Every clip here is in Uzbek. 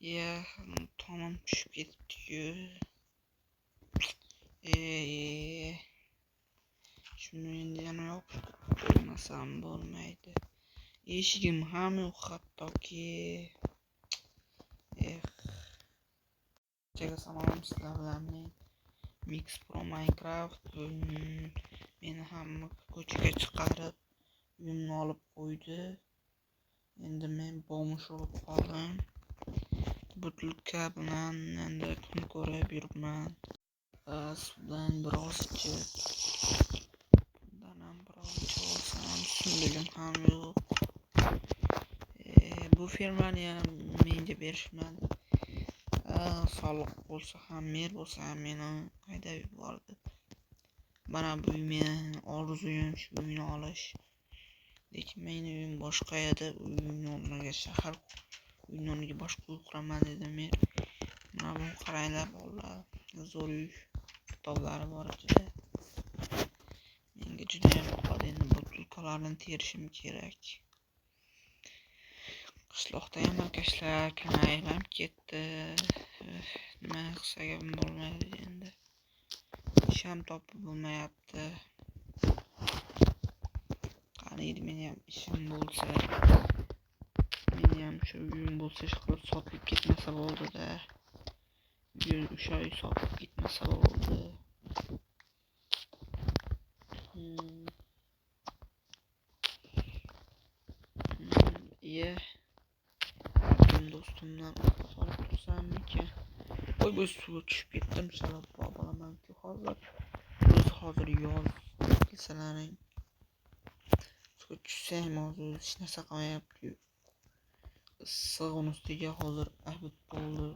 Ya tamam tushib ketdi-ku. Shuni endi yana yopib qo'ymasam bo'lmaydi. Eshigim ham yo'q hattoki. Salom sizlar bilan men Mix Pro Minecraft. Meni hamma ko'chaga chiqarib uyimni olib qo'ydi. Endi men bomush bo'lib qoldim. Butilka bilan endi kun ko'rib yuribman. Suvdan biroz ichib, bundan ham biroz ichib olsam, suyligim ham yo'q. Bu fermani ham menga berishmadi. Soliq bo'lsa ham, mer bo'lsa ham meni haydab yubordi. Mana bu meni orzuyim, shu uyni olish. Lekin mening uyim boshqa edi. Uyimni o'rniga shahar uyini o'rniga boshqa uy quraman dedi mer. Mana bu qaranglar bolalar, zo'r uy, toblari bor ichida. Menga juda ham yoqadi. Endi butilkalarni terishim kerak. Qishloqda ham akashlar kamayib ketdi. Nima qilsam bo'lmaydi endi. Ish ham topib bo'lmayapti. Qaniydi meni ham ishim bo'lsa, meni ham shu uyim bo'lsa, ish qilib sotib ketmasa bo'ldi-da. O'sha uy sotib ketmasa bo'ldi. Do'stimdan solib tursammikin? Bu suvga tushib ketdim, shalab bolaman-ku hozir. Hozir yoz kilsalaring. Suvga tushsam hozir hech narsa qilmayapti. Issiqning ustiga hozir abid bo'ldi.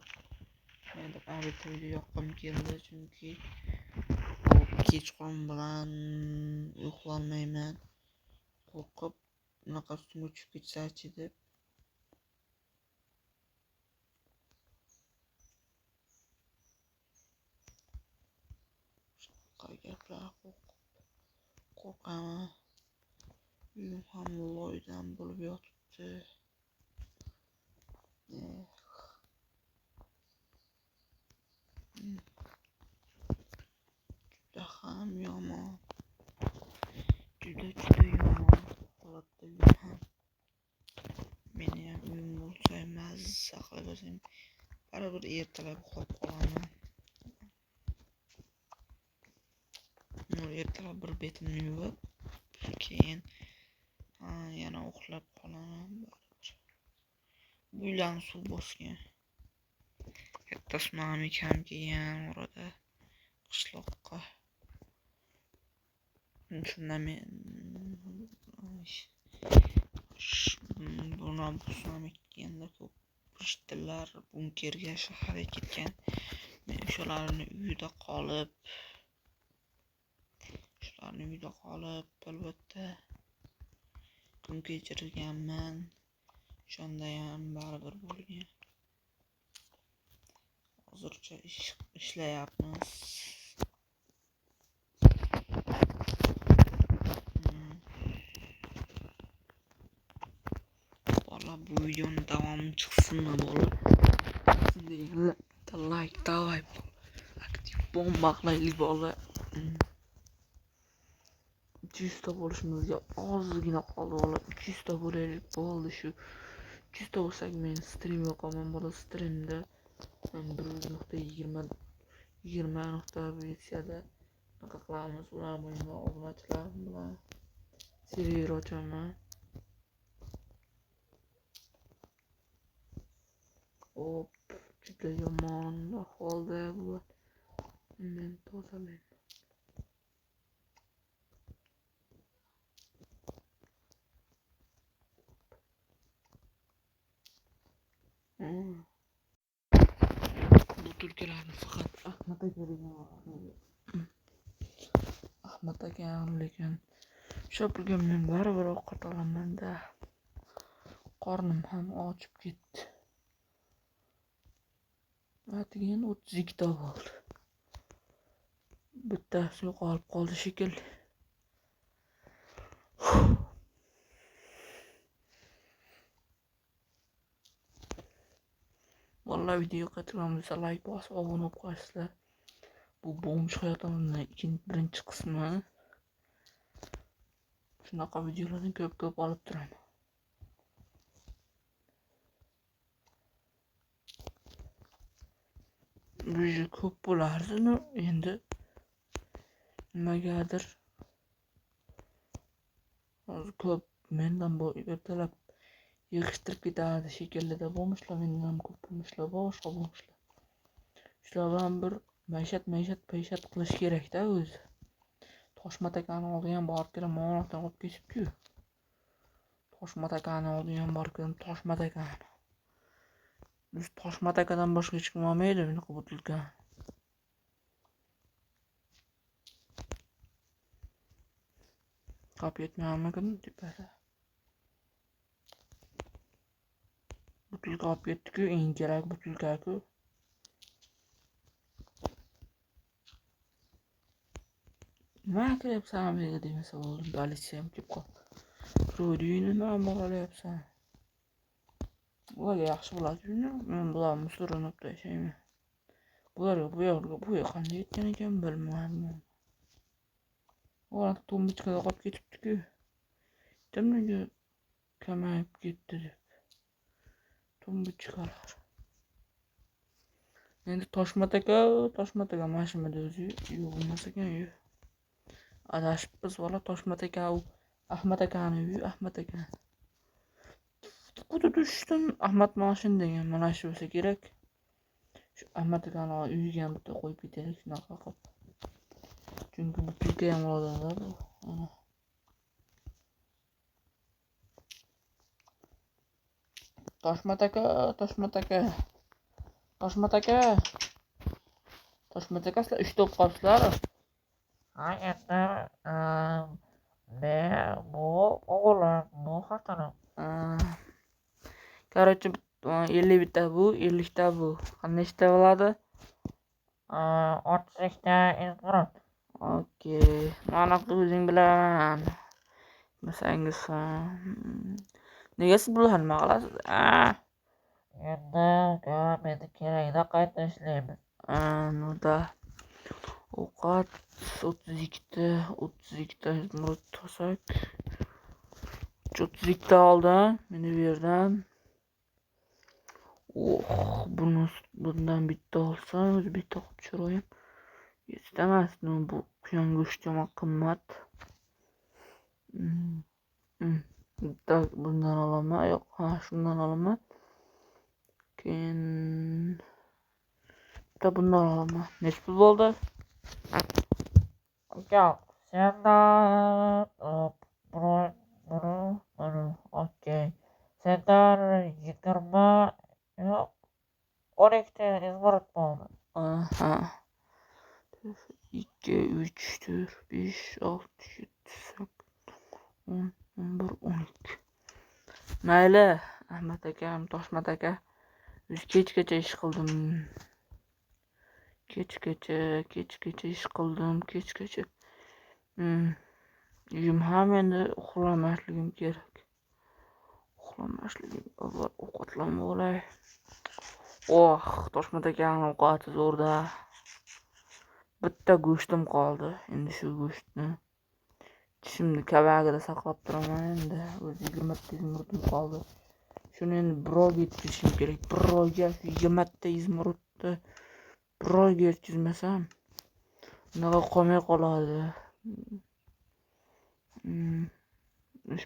Endi abid uyda yoqqim keldi, chunki kechqurun bilan uxlolmayman. Qo'rqib bunaqa suvga tushib ketsa-chi deb. Gaplar qo'rqaman. Uyim ham loydan bo'lib yotibdi. Juda ham yomon. Juda yomon holatda uyim ham. Meni ham uyim bo'lsa mazza qilib o'zim baribir ertalab uxlab qolaman. Ertalab bir betimni yuvib, keyin yana uxlab qolaman. Uylarni suv bosgan. Katta tsunami ham kelgan orada qishloqqa. Shunda men buni tsunami kelganda ko'p eshitdilar, bunkerga shaharga ketgan. Men o'shalarni uyida qolib, albatta kun kechirganman. Shunda ham baribir bo'lgan. Hozircha ishlayapmiz. Bola bu videoning davomi chiqsinmi bola? Like, davay. Aktiv bomba qilaylik bola. 300 ta bo'lishimizga ozgina qoldi bola. 300 ta bo'laylik bo'ldi shu. 300 ta bo'lsak men stream yoqaman bola, streamda 1.20 versiyada bunaqa qilamiz. Ular bilan obunachilarim bilan server ochaman. Juda yomon ahvolda bular. Men tozalayman. Butilkalarni faqat Ahmad aka lekin o'sha pulga men baribir ovqat olaman-da. Qornim ham ochib ketdi. Atgan 32 ta bo'ldi. Bittasi yo'qolib qoldi shekilli. Vallahi video qaytarganimizda like bosib obuna bo'lib qo'yasizlar. Bu bo'lmish hayotimizning birinchi qismi. Shunaqa videolarni ko'p olib turaman. Bu ko'p bo'lardi, endi nimagadir hozir ko'p mendan bu ertalab yig'ishtirib ketadi shekilli bo'lmishlar, mendan ham ko'p bo'lmishlar, boshqa bo'lmishlar. Shular bilan bir maishat qilish kerak-da o'zi. Toshmatakani oldiga ham borib kelib, Mo'g'ulotdan olib ketibdi-ku. Toshmatakani oldiga ham borib kelib, Toshmatakani. Biz Toshmatakadan boshqa hech kim olmaydi bunaqa butilka. Qolib ketmayapmikin tepasi. Butilka olib ketdi-ku, eng kerak butilka-ku. Nima qilyapsan menga demasa bo'ldi, politsiya ham kelib qoldi. Ro'yini nima bo'layapsan? Ularga yaxshi bo'ladi-ku, men bularni surinib tashlayman. Bularga bu yoqqa qanday yetgan ekan bilmayman. Ular tombichkada qolib ketibdi-ku. Nimaga kamayib ketdi deb. Tombichkalar. Endi Toshmataka mashinada o'zi yo'q emas ekan, yo'q. Adashibmiz bola Toshmataka, Ahmad akani uyi, Ahmad aka. Quda tushdim, Ahmad mashin degan mana shu bo'lsa kerak. Shu Ahmad akani uyiga ham bitta qo'yib ketaylik shunaqa qilib. Chunki bu pulga ham oladilar bu. Toshmataka sizlar 3 to'p qolibsizlar. Ha, endi bu o'g'lim, bu xotinim. Короче, 50 ta bu, 50 ta bu. Qancha bo'ladi? 30 ta Izmurod. Okey. Mana o'zing bilan. Masangiz nega siz bularni nima qilasiz? Endi meni kerakda qayta ishlaymiz. Nuda. Ovqat 32 ta Izmurod olsak. 32 ta oldim. Meni bu yerdan. Bundan bitta olsam, o'zi bitta qilib tushirayim. Yetamas, bu quyon go'shti ham qimmat. Bundan olaman, yo'q, shundan olaman. Keyin bitta bundan olaman. Necha pul bo'ldi? Yo'q, sendan buni, okey. Sendan 20, yo'q, 12 ta Izmurod bo'ldi. 2, 3, 4, 5, 6, 7, 8, 10, 11, 12. Mayli, Ahmad akam, Toshmat aka. Kechgacha ish qildim. Kechgacha ish qildim, kechgacha. Uyim ham endi uxlamasligim kerak. Avval ovqatlanib olay. Toshmat akaning ovqati zo'rda. Bitta go'shtim qoldi. Endi shu go'shtni tishimni kavagida saqlab turaman endi. O'zi 20 ta Izmurod qoldi. Shuni endi birovga yetkazishim kerak. Birovga 20 ta Izmurodni birovga yetkazmasam, unaqa qolmay qoladi.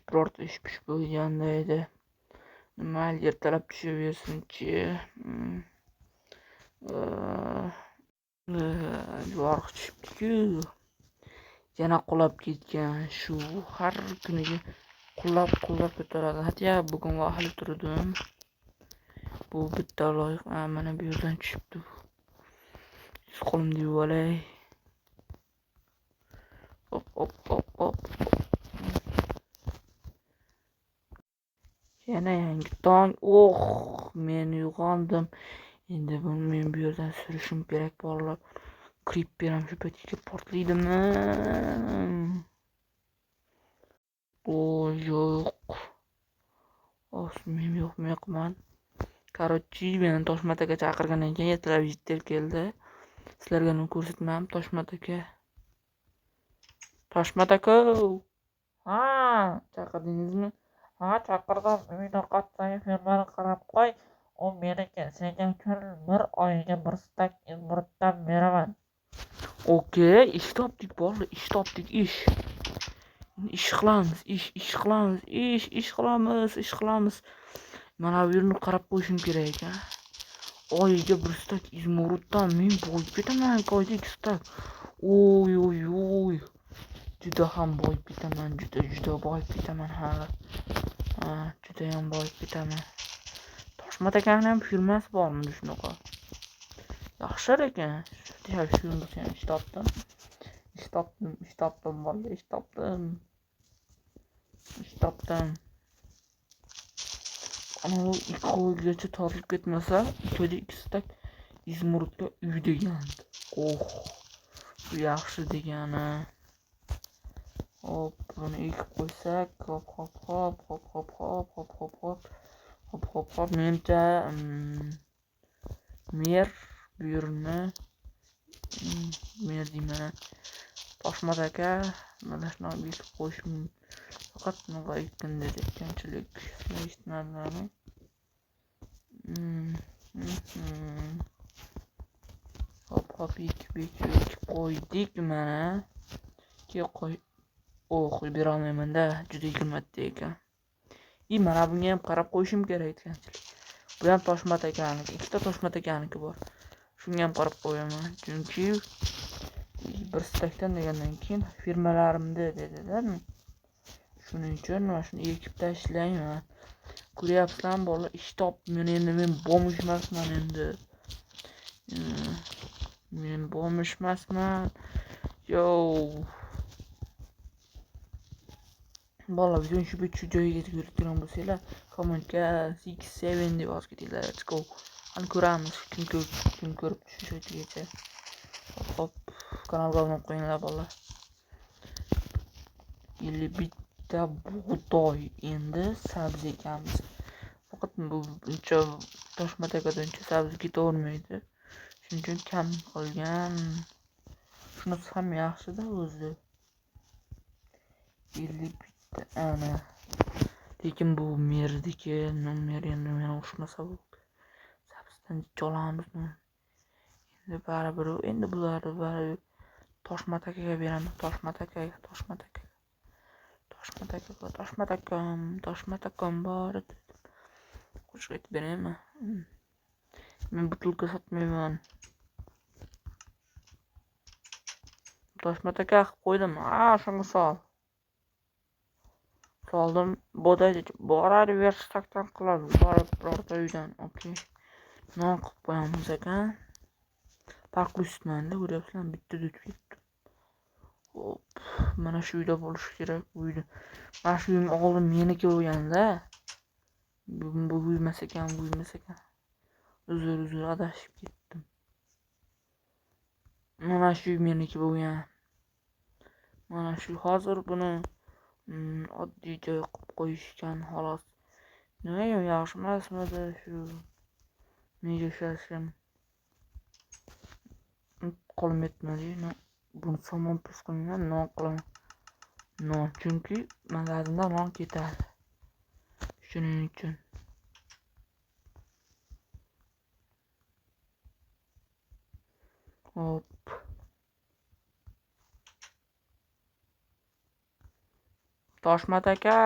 Birorta ish pish bo'lganda edi. Nima ertalab tushaversin-chi. Yorug' tushibdi-ku. Yana qulab ketgan. Shu har kuniga qulab ko'taradi. Hatya bugun vahli turdim. Bu bitta loyiha mana bu yerdan tushibdi. Qo'limda yuvalay. Hop. Yana yangi tong. Men uyg'ondim. Endi men bu yerdan surishim kerak bolalar. Creeper ham shu paytga portlaydimi? Yo'q. Men yo'qman. Короче, meni Toshmat aka chaqirgandan keyin ertalab Jitter keldi. Sizlarga uni ko'rsatmam. Toshmat aka. Toshmat aka. Ha, chaqirdingizmi? Ha, chaqirdim. Uyda qatsang firmani qarab qo'y. U meniki. Senga kun bir oyiga bir stak izmirtdan beraman. Okey, ish topdik bolalar, ish topdik, ish. Ish qilamiz, ish qilamiz. Mana bu yerni qarab qo'yishim kerak ekan. Oyiga bir stak izmirtdan men boyib ketaman, oyda 2 stak. Oy. Juda ham boyib ketaman, juda boyib ketaman hali. Ha, juda ham boyib ketaman. Toshmat akaning ham firmasi bormi shunaqa? Yaxshi ekan. Shuni ish topdim. Bolalar, ish topdim. Ana u 2 oygacha tortib ketmasa, ikkida 2 stak izmirtga uy degandi. Bu yaxshi degani. Hop, buni ekib qo'ysak, hop. Menimcha mer bu yerni mer deyman. Toshmat aka mana shunaqa ekib qo'yishim faqat bunaqa ekin dedi ekanchilik. Eshitmadinglarmi? Hop ekib qo'ydik mana. Qo'y qo'yib berolmayman-da, juda hikmatli ekan. Mana bunga ham qarab qo'yishim kerak ekanchilik. Bu ham Toshmat akaniki, ikkita Toshmat akaniki bor. Shunga ham qarab qo'yaman, chunki bir stakdan degandan keyin firmalarimda dedilar. Shuning uchun mana shuni ekib tashlayman. Ko'ryapsizlarmi bolalar, ish topdim. Men bomish emasman endi. Men bomish emasman. Yo. Bolalar, videoni shu joyiga yetib kelgan bo'lsanglar, kommentga 6-7 deb yozib ketinglar. Let's go. Qani ko'ramiz kim ko'rib tushishgacha. Hop, kanalga obuna qo'yinglar bolalar. 51 bug'doy endi sabzi ekamiz. Faqat bu buncha Toshmat akadan sabzi ketavermaydi. Shuning uchun kam qilgan. Shunisi ham yaxshi-da o'zi. 51 ana. Lekin bu merdiki, mer endi meni ushmasa bo'ldi. Sabzidan cholamizni. Endi bularni Toshmat akaga beraman. Toshmat akam bor. Qo'shiq aytib beraymi? Men butilka sotmayman. Toshmat aka qilib qo'ydim. Shunga sol. Soldim. Bodaydi. Boradi verstakdan qiladi. Borib birorta uydan. Okey. Non qilib qo'yamiz ekan. Parklusman-da, ko'ryapsizlarmi? Bitta dut ketdi. Hop. Mana shu uyda bo'lishi kerak. Uyda. Mana shu uyning oldin meniki bo'lganda. Bu uymas ekan. Uzr adashib ketdim. Mana shu meniki bo'lgan. Mana shu hozir buni oddiy joy qilib qo'yishgan xolos. Nima yaxshi emasmidi shu nega shashim qo'lim yetmadi. Buni somon pis qilgan non qilaman. Non chunki magazinda non ketadi. Shuning uchun. Hop. Toshmat aka,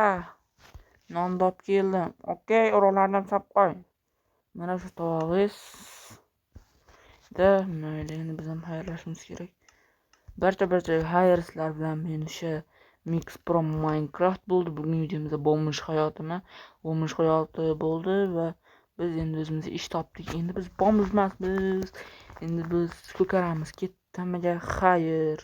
non olib keldim. Okey, o'roqlardan solib qo'y. Mana shu tovog'ingiz. Mayli, endi biz ham xayrlashimiz kerak. Barcha xayr sizlar bilan men o'sha Mix Pro Minecraft bo'ldi. Bugungi videomizda bo'lmish hayoti bo'ldi va biz endi o'zimizga ish topdik. Endi biz bomishmasmiz. Endi biz ko'karamiz. Ketamiga xayr.